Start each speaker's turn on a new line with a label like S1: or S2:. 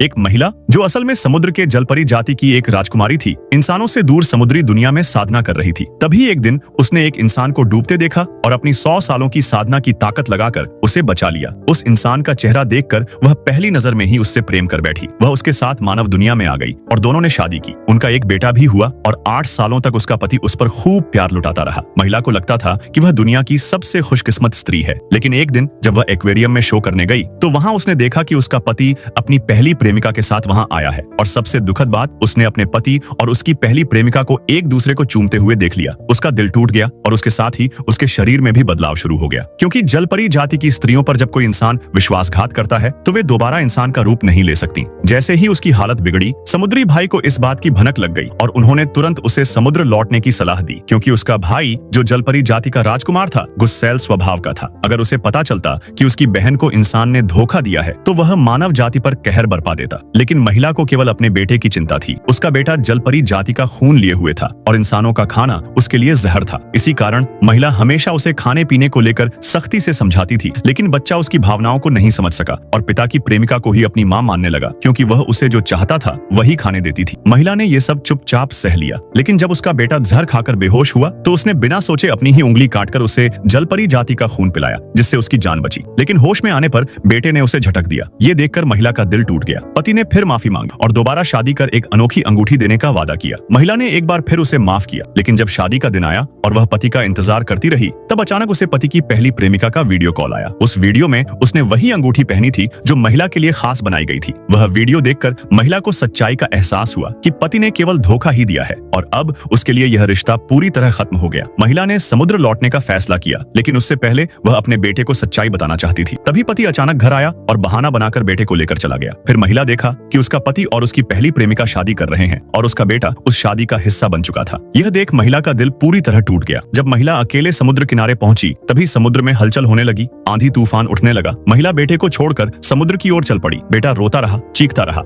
S1: एक महिला जो असल में समुद्र के जलपरी जाति की एक राजकुमारी थी, इंसानों से दूर समुद्री दुनिया में साधना कर रही थी। तभी एक दिन उसने एक इंसान को डूबते देखा और अपनी 100 सालों की साधना की ताकत लगाकर उसे बचा लिया। उस इंसान का चेहरा देखकर वह पहली नजर में ही उससे प्रेम कर बैठी। वह उसके साथ मानव दुनिया में आ गई और दोनों ने शादी की। उनका एक बेटा भी हुआ और 8 सालों तक उसका पति उस पर खूब प्यार लुटाता रहा। महिला को लगता था कि वह दुनिया की सबसे खुशकिस्मत स्त्री है। लेकिन एक दिन जब वह एक्वेरियम में शो करने गई तो वहां उसने देखा कि उसका पति अपनी पहली प्रेमिका के साथ वहां आया है। और सबसे दुखद बात, उसने अपने पति और उसकी पहली प्रेमिका को एक दूसरे को चूमते हुए देख लिया। उसका दिल टूट गया और उसके साथ ही उसके शरीर में भी बदलाव शुरू हो गया। क्योंकि जलपरी जाति की स्त्रियों पर जब कोई इंसान विश्वासघात करता है तो वे दोबारा इंसान का रूप नहीं ले सकती। जैसे ही उसकी हालत बिगड़ी, समुद्री भाई को इस बात की भनक लग गई और उन्होंने तुरंत उसे समुद्र लौटने की सलाह दी। क्योंकि उसका भाई जो जलपरी जाति का राजकुमार था, गुस्सैल स्वभाव का था। अगर उसे पता चलता कि उसकी बहन को इंसान ने धोखा दिया है तो वह मानव जाति पर कहर बरपा देता। लेकिन महिला को केवल अपने बेटे की चिंता थी। उसका बेटा जलपरी जाति का खून लिए हुए था और इंसानों का खाना उसके लिए जहर था। इसी कारण महिला हमेशा उसे खाने पीने को लेकर सख्ती से समझाती थी। लेकिन बच्चा उसकी भावनाओं को नहीं समझ सका और पिता की प्रेमिका को ही अपनी मां मानने लगा, क्योंकि वह उसे जो चाहता था वही खाने देती थी। महिला ने ये सब चुपचाप सह लिया। लेकिन जब उसका बेटा जहर खाकर बेहोश हुआ तो उसने बिना सोचे अपनी ही उंगली काटकर उसे जलपरी जाति का खून पिलाया, जिससे उसकी जान बची। लेकिन होश में आने पर बेटे ने उसे झटक दिया। ये देखकर महिला का दिल टूट गया। पति ने फिर माफी मांगी और दोबारा शादी कर एक अनोखी अंगूठी देने का वादा किया। महिला ने एक बार फिर उसे माफ किया। लेकिन जब शादी का दिन आया और वह पति का इंतजार करती रही, तब अचानक उसे पति की पहली प्रेमिका का वीडियो कॉल आया। उस वीडियो में उसने वही अंगूठी पहनी थी जो महिला के लिए खास बनाई गई थी। वह वीडियो देखकर महिला को सच्चाई का एहसास हुआ कि पति ने केवल धोखा ही दिया है और अब उसके लिए यह रिश्ता पूरी तरह खत्म हो गया। महिला ने समुद्र लौटने का फैसला किया, लेकिन उससे पहले वह अपने बेटे को सच्चाई बताना चाहती थी। तभी पति अचानक घर आया और बहाना बनाकर बेटे को लेकर चला गया। फिर महिला देखा कि उसका पति और उसकी पहली प्रेमिका शादी कर रहे हैं और उसका बेटा उस शादी का हिस्सा बन चुका था। यह देख महिला का दिल पूरी तरह टूट गया। जब महिला अकेले समुद्र किनारे पहुंची, तभी समुद्र में हलचल होने लगी। आंधी तूफान उठने लगा। महिला बेटे को छोड़कर समुद्र की ओर चल पड़ी। बेटा रोता रहा, चीखता रहा।